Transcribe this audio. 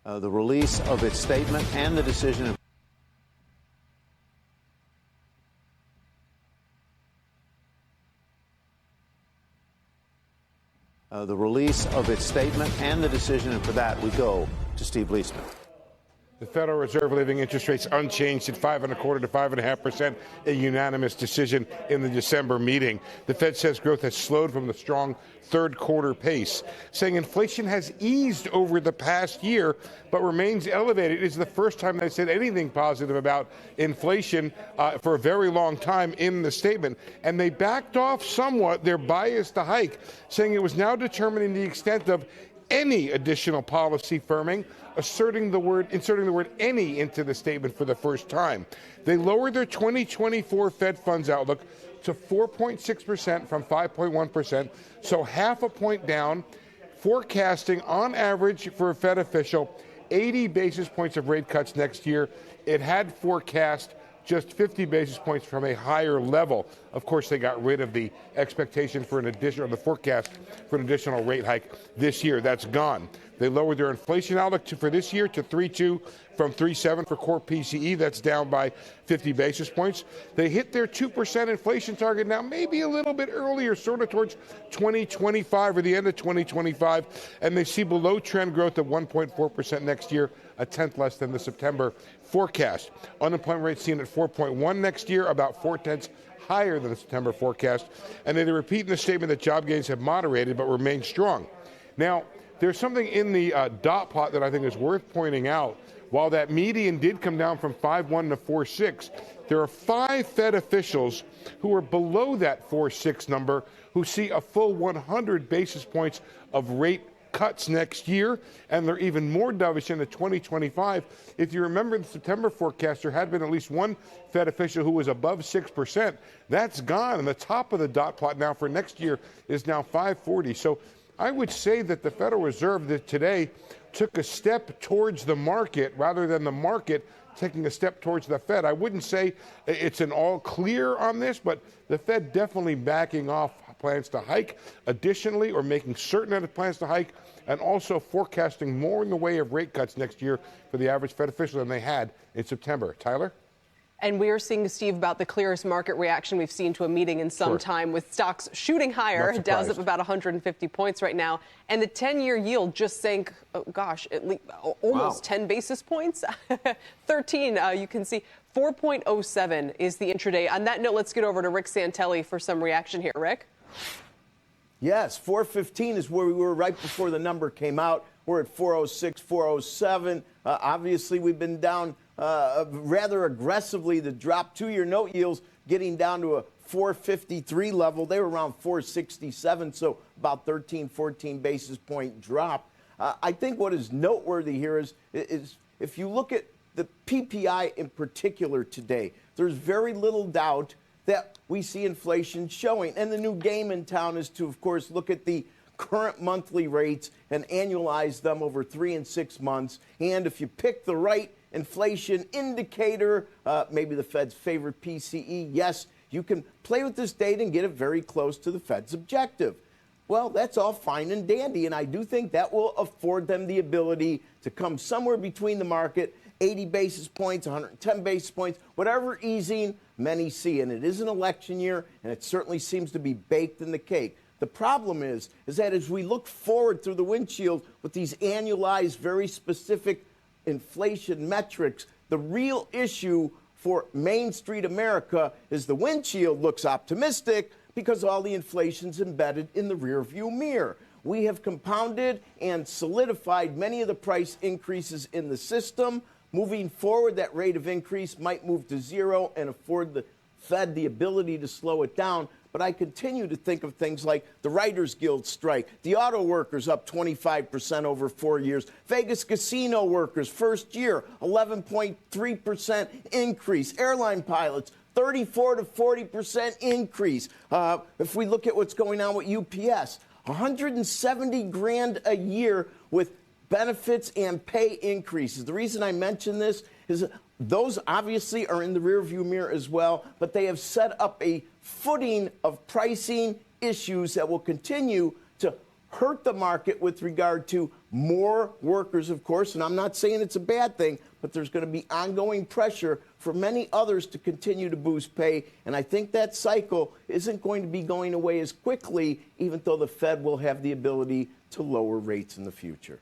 The release of its statement and the decision. The release of its statement and the decision, and for that we go to Steve Leisman. The Federal Reserve leaving interest rates unchanged at 5.25% to 5.5%, a unanimous decision in the December meeting. The Fed says growth has slowed from the strong third quarter pace, saying inflation has eased over the past year but remains elevated. It is the first time they said anything positive about inflation for a very long time in the statement. And they backed off somewhat their bias to hike, saying it was now determining the extent of any additional policy firming, inserting the word any into the statement for the first time. They lowered their 2024 Fed funds outlook to 4.6% from 5.1%, so half a point down, forecasting on average for a Fed official 80 basis points of rate cuts next year. It had forecast just 50 basis points from a higher level. Of course, they got rid of the expectation for the forecast for an additional rate hike this year. That's gone. They lowered their inflation outlook for this year to 3.2 from 3.7 for core PCE. That's down by 50 basis points. They hit their 2% inflation target now, maybe a little bit earlier, sort of towards 2025 or the end of 2025. And they see below trend growth of 1.4% next year, a tenth less than the September forecast. Unemployment rate seen at 4.1 next year, about 4/10 higher than the September forecast. And they repeat in the statement that job gains have moderated but remain strong. Now, there's something in the dot plot that I think is worth pointing out. While that median did come down from 5.1 to 4.6, there are 5 Fed officials who are below that 4.6 number who see a full 100 basis points of rate cuts next year, and they're even more dovish into 2025. If you remember the September forecast, there had been at least one Fed official who was above 6%. That's gone, and the top of the dot plot now for next year is now 5.40. So I would say that the Federal Reserve today took a step towards the market rather than the market taking a step towards the Fed. I wouldn't say it's an all clear on this, but the Fed definitely backing off plans to hike additionally, or making certain that it plans to hike, and also forecasting more in the way of rate cuts next year for the average Fed official than they had in September. Tyler? And we are seeing, Steve, about the clearest market reaction we've seen to a meeting in some time, with stocks shooting higher. Dow's up about 150 points right now. And the 10-year yield just sank, at least almost 10 basis points. 13, you can see 4.07 is the intraday. On that note, let's get over to Rick Santelli for some reaction here. Rick? Yes, 415 is where we were right before the number came out. We're at 406, 407. Obviously, we've been down rather aggressively. The drop 2-year note yields getting down to a 453 level. They were around 467, so about 13, 14 basis point drop. I think what is noteworthy here is if you look at the PPI in particular today, there's very little doubt that we see inflation showing. And the new game in town is to, of course, look at the current monthly rates and annualize them over 3 and 6 months. And if you pick the right inflation indicator, maybe the Fed's favorite PCE, yes, you can play with this data and get it very close to the Fed's objective. Well, that's all fine and dandy, and I do think that will afford them the ability to come somewhere between the market, 80 basis points, 110 basis points, whatever easing many see. And it is an election year, and it certainly seems to be baked in the cake. The problem is that as we look forward through the windshield with these annualized, very specific inflation metrics, the real issue for Main Street America is the windshield looks optimistic because all the inflation's embedded in the rearview mirror. We have compounded and solidified many of the price increases in the system. Moving forward, that rate of increase might move to zero and afford the Fed the ability to slow it down. But I continue to think of things like the Writers Guild strike, the auto workers up 25% over 4 years, Vegas casino workers first year 11.3% increase, airline pilots 34 to 40% increase. If we look at what's going on with UPS, 170 grand a year with benefits and pay increases. The reason I mention this is those obviously are in the rearview mirror as well, but they have set up a footing of pricing issues that will continue to hurt the market with regard to more workers, of course, and I'm not saying it's a bad thing, but there's going to be ongoing pressure for many others to continue to boost pay, and I think that cycle isn't going to be going away as quickly, even though the Fed will have the ability to lower rates in the future.